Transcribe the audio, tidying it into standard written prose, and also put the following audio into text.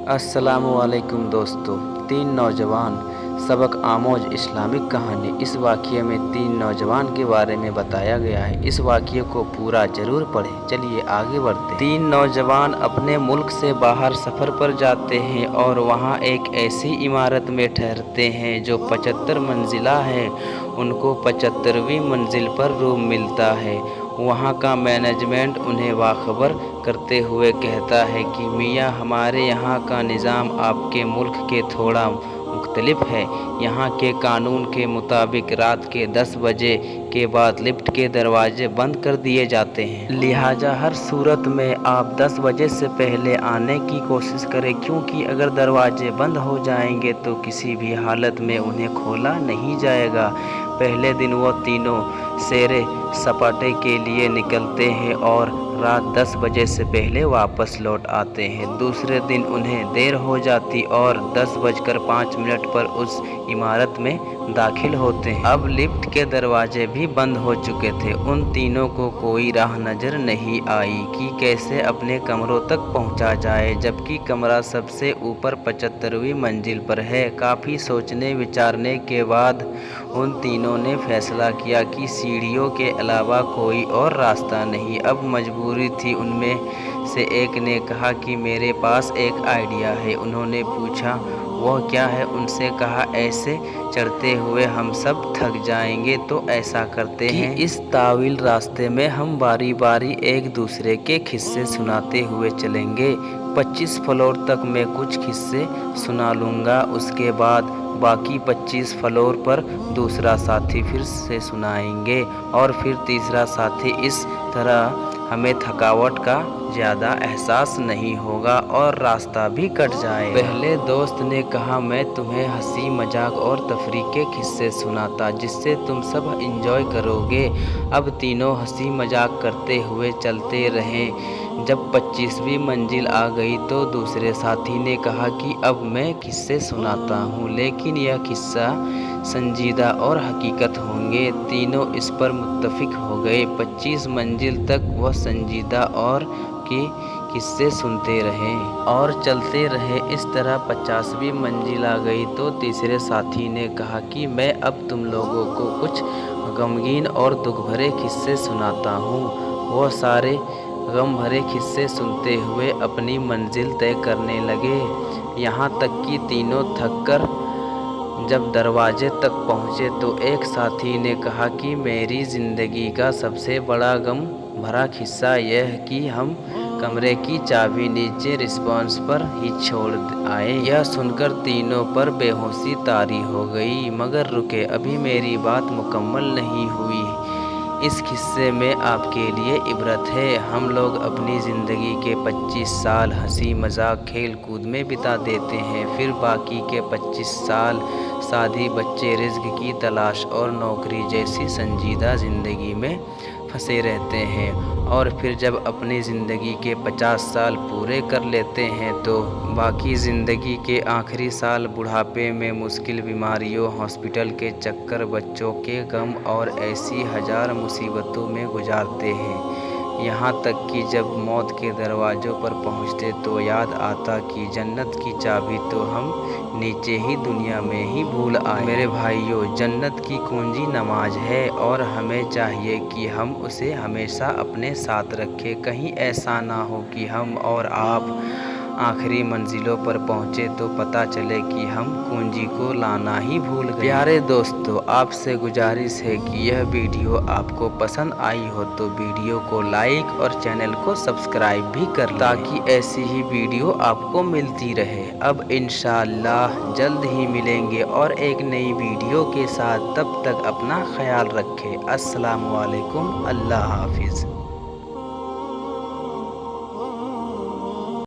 السلام علیکم دوستو، تین نوجوان سبق آموز اسلامک کہانی۔ اس واقعے میں تین نوجوان کے بارے میں بتایا گیا ہے۔ اس واقعے کو پورا ضرور پڑھیں۔ چلیے آگے بڑھتے ہیں۔ تین نوجوان اپنے ملک سے باہر سفر پر جاتے ہیں اور وہاں ایک ایسی عمارت میں ٹھہرتے ہیں جو 75 منزلہ ہے۔ ان کو 75ویں منزل پر روم ملتا ہے۔ وہاں کا مینجمنٹ انہیں باخبر کرتے ہوئے کہتا ہے کہ میاں، ہمارے یہاں کا نظام آپ کے ملک کے تھوڑا مختلف ہے۔ یہاں کے قانون کے مطابق رات کے 10 بجے کے بعد لفٹ کے دروازے بند کر دیے جاتے ہیں۔ لہٰذا ہر صورت میں آپ 10 بجے سے پہلے آنے کی کوشش کریں، کیونکہ اگر دروازے بند ہو جائیں گے تو کسی بھی حالت میں انہیں کھولا نہیں جائے گا۔ پہلے دن وہ تینوں سیر سپاٹے کے لیے نکلتے ہیں اور رات 10 بجے سے پہلے واپس لوٹ آتے ہیں۔ دوسرے دن انہیں دیر ہو جاتی اور 10:05 پر اس عمارت میں داخل ہوتے ہیں۔ اب لفٹ کے دروازے بھی بند ہو چکے تھے۔ ان تینوں کو کوئی راہ نظر نہیں آئی کہ کیسے اپنے کمروں تک پہنچا جائے، جبکہ کمرہ سب سے اوپر 75ویں منزل پر ہے۔ کافی سوچنے وچارنے کے بعد ان تینوں نے فیصلہ کیا کہ سیڑھیوں کے علاوہ کوئی اور راستہ نہیں۔ اب مجبوری تھی۔ ان میں سے ایک نے کہا کہ میرے پاس ایک آئیڈیا ہے۔ انہوں نے پوچھا وہ کیا ہے؟ ان سے کہا ایسے چڑھتے ہوئے ہم سب تھک جائیں گے، تو ایسا کرتے ہیں کہ اس طویل راستے میں ہم باری باری ایک دوسرے کے قصے سناتے ہوئے چلیں گے۔ 25 فلور تک میں کچھ قصے سنا لوں گا، اس کے بعد باقی 25 فلور پر دوسرا ساتھی پھر سے سنائیں گے اور پھر تیسرا ساتھی۔ اس طرح ہمیں تھکاوٹ کا زیادہ احساس نہیں ہوگا اور راستہ بھی کٹ جائے گا۔ پہلے دوست نے کہا میں تمہیں ہنسی مذاق اور تفریح کے قصے سناتا جس سے تم سب انجوائے کرو گے۔ اب تینوں ہنسی مذاق کرتے ہوئے چلتے رہے۔ جب 25ویں منزل آ گئی تو دوسرے ساتھی نے کہا کہ اب میں قصے سناتا ہوں، لیکن یہ قصہ سنجیدہ اور حقیقت ہوں گے۔ تینوں اس پر متفق ہو گئے۔ 25 منزل تک وہ سنجیدہ اور کے قصے سنتے رہے اور چلتے رہے۔ اس طرح 50ویں منزل آ گئی تو تیسرے ساتھی نے کہا کہ میں اب تم لوگوں کو کچھ غمگین اور دکھ بھرے قصے سناتا ہوں۔ وہ سارے غم بھرے قصے سنتے ہوئے اپنی منزل طے کرنے لگے، یہاں تک کہ تینوں تھک کر جب دروازے تک پہنچے تو ایک ساتھی نے کہا کہ میری زندگی کا سب سے بڑا غم بھرا قصہ یہ ہے کہ ہم کمرے کی چابی نیچے ریسپشن پر ہی چھوڑ آئے۔ یہ سن کر تینوں پر بے ہوشی طاری ہو گئی، مگر رکے، ابھی میری بات مکمل نہیں ہوئی۔ اس قصے میں آپ کے لیے عبرت ہے۔ ہم لوگ اپنی زندگی کے 25 سال ہنسی مذاق کھیل کود میں بتا دیتے ہیں، پھر باقی کے 25 سال شادی، بچے، رزق کی تلاش اور نوکری جیسی سنجیدہ زندگی میں پھنسے رہتے ہیں، اور پھر جب اپنی زندگی کے 50 سال پورے کر لیتے ہیں تو باقی زندگی کے آخری سال بڑھاپے میں مشکل بیماریوں، ہاسپٹل کے چکر، بچوں کے غم اور ایسی ہزار مصیبتوں میں گزارتے ہیں، یہاں تک کہ جب موت کے دروازوں پر پہنچتے تو یاد آتا کہ جنت کی چابی تو ہم نیچے ہی دنیا میں ہی بھول آئے۔ میرے بھائیو، جنت کی کنجی نماز ہے اور ہمیں چاہیے کہ ہم اسے ہمیشہ اپنے ساتھ رکھیں۔ کہیں ایسا نہ ہو کہ ہم اور آپ آخری منزلوں پر پہنچے تو پتہ چلے کہ ہم کنجی کو لانا ہی بھول گئے۔ پیارے دوستو، آپ سے گزارش ہے کہ یہ ویڈیو آپ کو پسند آئی ہو تو ویڈیو کو لائک اور چینل کو سبسکرائب بھی کر لیں تاکہ ایسی ہی ویڈیو آپ کو ملتی رہے۔ اب انشاءاللہ جلد ہی ملیں گے اور ایک نئی ویڈیو کے ساتھ، تب تک اپنا خیال رکھیں۔ السلام علیکم، اللہ حافظ۔